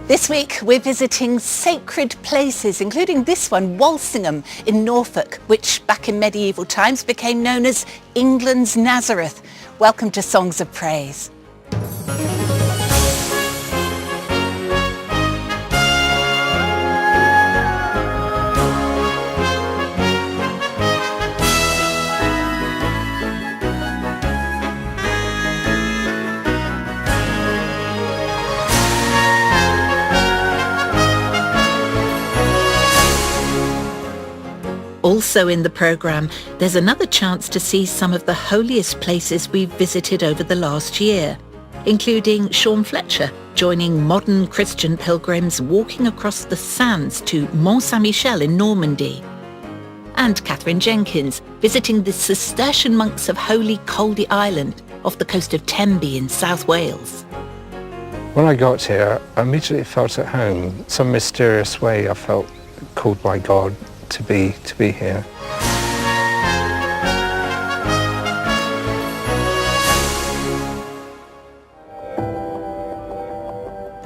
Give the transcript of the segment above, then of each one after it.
This week we're visiting sacred places, including this one, Walsingham in Norfolk, which back in medieval times became known as England's Nazareth. Welcome to Songs of Praise. Also in the programme, there's another chance to see some of the holiest places we've visited over the last year, including Sean Fletcher joining modern Christian pilgrims walking across the sands to Mont Saint-Michel in Normandy, and Catherine Jenkins visiting the Cistercian monks of Holy Caldy Island off the coast of Tenby in South Wales. When I got here, I immediately felt at home. Some mysterious way I felt called by God to be here.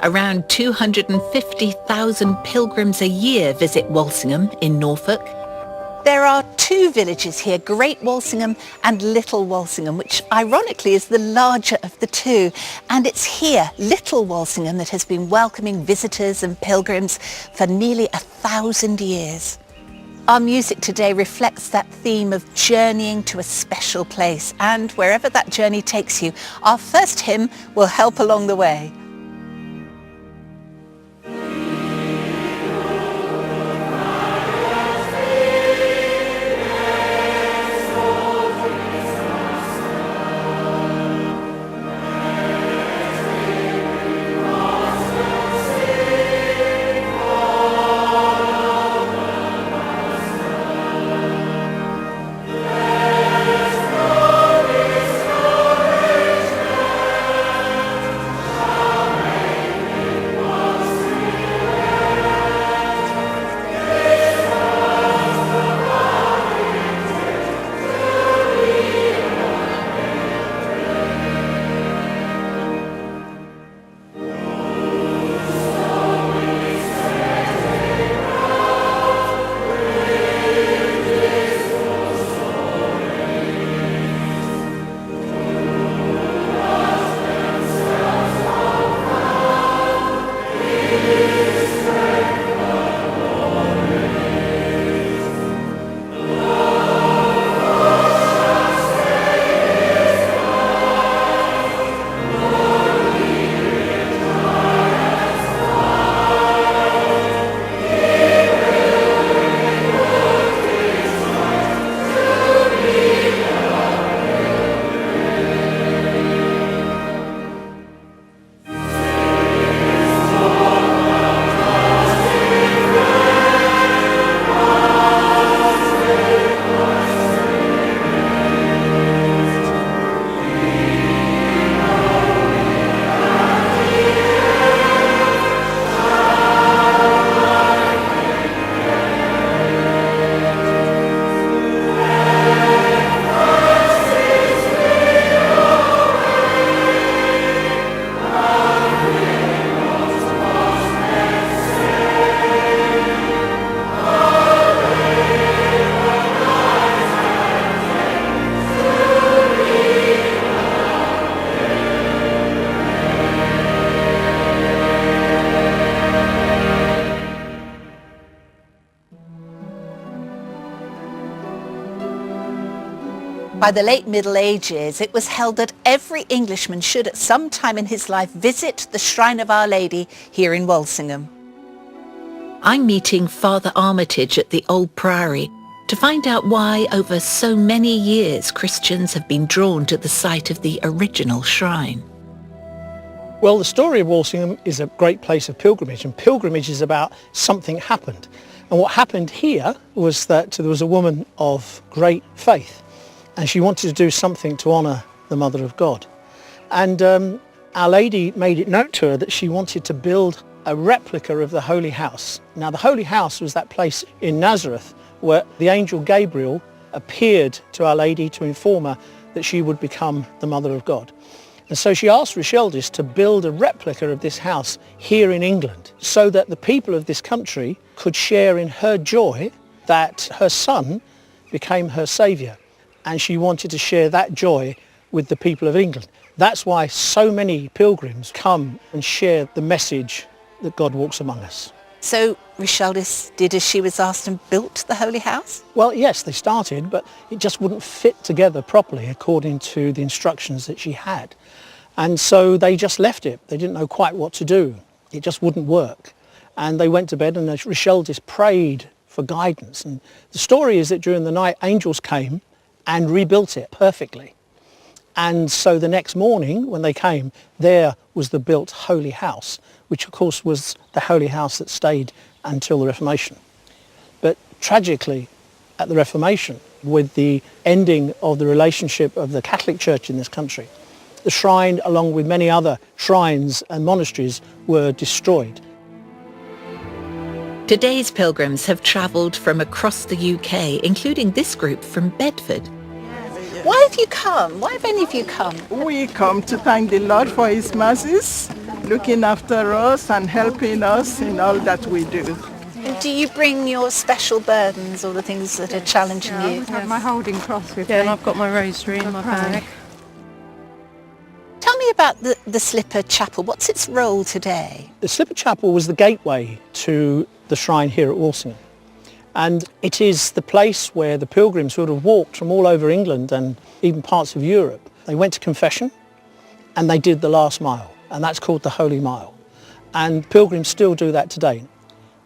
Around 250,000 pilgrims a year visit Walsingham in Norfolk. There are two villages here, Great Walsingham and Little Walsingham, which ironically is the larger of the two. And it's here, Little Walsingham, that has been welcoming visitors and pilgrims for nearly 1,000 years. Our music today reflects that theme of journeying to a special place, and wherever that journey takes you, our first hymn will help along the way. By the late Middle Ages, it was held that every Englishman should at some time in his life visit the Shrine of Our Lady here in Walsingham. I'm meeting Father Armitage at the old priory to find out why over so many years Christians have been drawn to the site of the original shrine. Well, the story of Walsingham is a great place of pilgrimage, and pilgrimage is about something happened. And what happened here was that there was a woman of great faith, and she wanted to do something to honour the Mother of God. And Our Lady made it known to her that she wanted to build a replica of the Holy House. Now, the Holy House was that place in Nazareth where the angel Gabriel appeared to Our Lady to inform her that she would become the Mother of God. And so she asked Richeldes to build a replica of this house here in England so that the people of this country could share in her joy that her son became her saviour. And she wanted to share that joy with the people of England. That's why so many pilgrims come and share the message that God walks among us. So Richeldes did as she was asked and built the Holy House? Well, yes, they started, but it just wouldn't fit together properly according to the instructions that she had. And so they just left it. They didn't know quite what to do. It just wouldn't work. And they went to bed, and Richeldes prayed for guidance. And the story is that during the night, angels came and rebuilt it perfectly. And so the next morning when they came, there was the built Holy House, which of course was the Holy House that stayed until the Reformation. But tragically, at the Reformation, with the ending of the relationship of the Catholic Church in this country, the shrine, along with many other shrines and monasteries, were destroyed. Today's pilgrims have travelled from across the UK, including this group from Bedford. Why have you come? Why have any of you come? We come to thank the Lord for his mercies, looking after us and helping us in all that we do. Do you bring your special burdens or the things that are challenging you? I have my holding cross with me. Yeah, and I've got my rosary in my bag. Tell me about the Slipper Chapel. What's its role today? The Slipper Chapel was the gateway to the shrine here at Walsingham. And it is the place where the pilgrims who would have walked from all over England and even parts of Europe, they went to confession and they did the last mile, and that's called the Holy Mile. And pilgrims still do that today.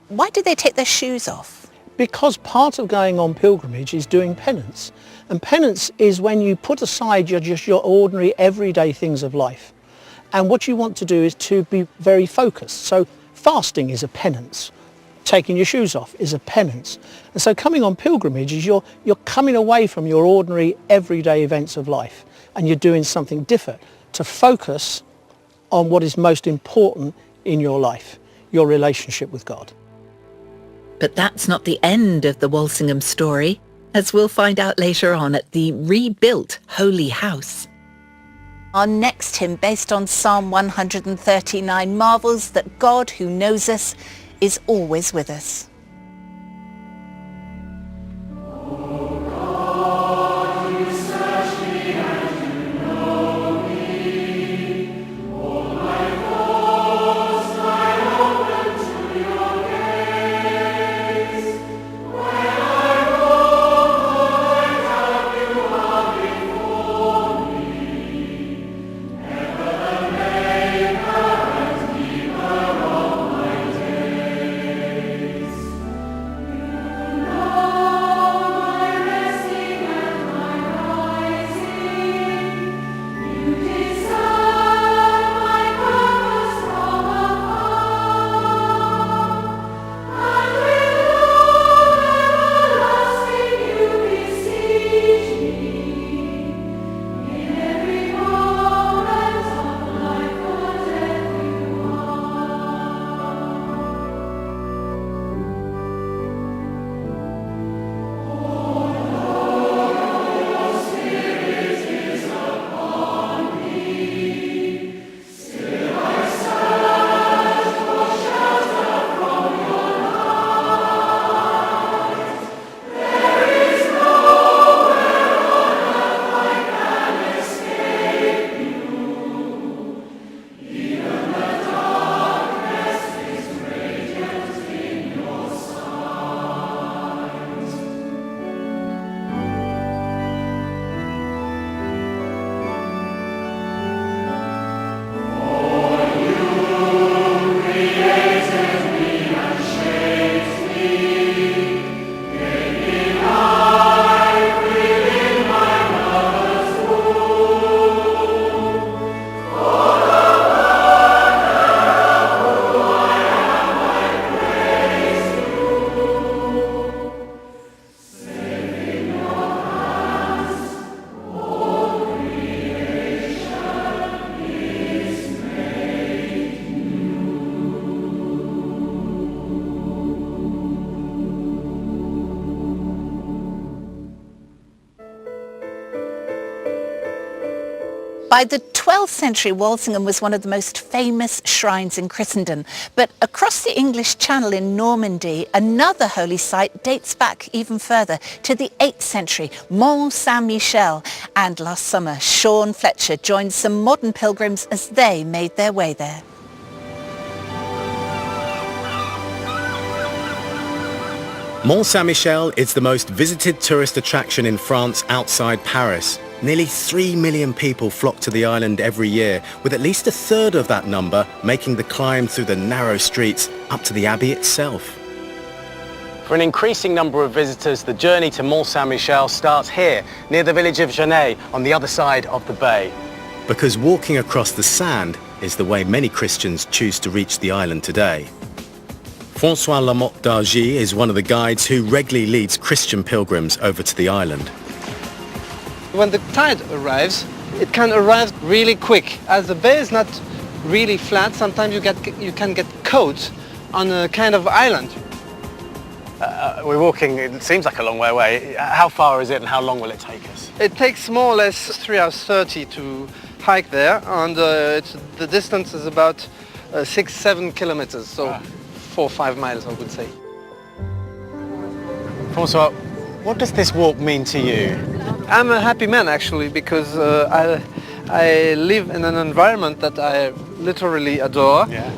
Why do they take their shoes off? Because part of going on pilgrimage is doing penance. And penance is when you put aside your ordinary everyday things of life. And what you want to do is to be very focused. So fasting is a penance. Taking your shoes off is a penance. And so coming on pilgrimage is you're coming away from your ordinary everyday events of life, and you're doing something different to focus on what is most important in your life, your relationship with God. But that's not the end of the Walsingham story, as we'll find out later on at the rebuilt Holy House. Our next hymn, based on Psalm 139, marvels that God, who knows us, is always with us. By the 12th century, Walsingham was one of the most famous shrines in Christendom. But across the English Channel in Normandy, another holy site dates back even further to the 8th century, Mont Saint-Michel. And last summer, Sean Fletcher joined some modern pilgrims as they made their way there. Mont Saint-Michel is the most visited tourist attraction in France outside Paris. Nearly 3 million people flock to the island every year, with at least a third of that number making the climb through the narrow streets up to the abbey itself. For an increasing number of visitors, the journey to Mont Saint-Michel starts here, near the village of Genève, on the other side of the bay. Because walking across the sand is the way many Christians choose to reach the island today. François Lamotte d'Argy is one of the guides who regularly leads Christian pilgrims over to the island. When the tide arrives, it can arrive really quick. As the bay is not really flat, sometimes you can get caught on a kind of island. We're walking, it seems like a long way away. How far is it and how long will it take us? It takes more or less 3 hours 30 to hike there, and the distance is about 6-7 kilometers, so 4 or 5 miles, I would say. François, what does this walk mean to you? I'm a happy man actually, because I live in an environment that I literally adore. Yeah.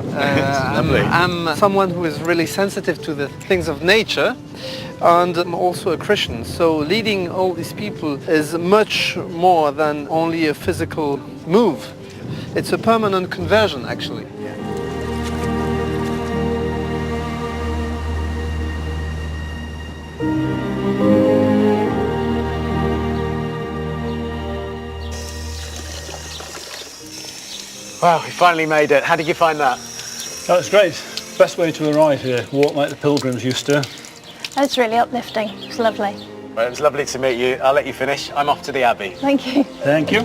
Lovely. I'm someone who is really sensitive to the things of nature, and I'm also a Christian, so leading all these people is much more than only a physical move. It's a permanent conversion actually. Wow, we finally made it. How did you find that? That's great. Best way to arrive here. Walk like the pilgrims used to. That's really uplifting. It's lovely. Well, it was lovely to meet you. I'll let you finish. I'm off to the Abbey. Thank you. Thank you.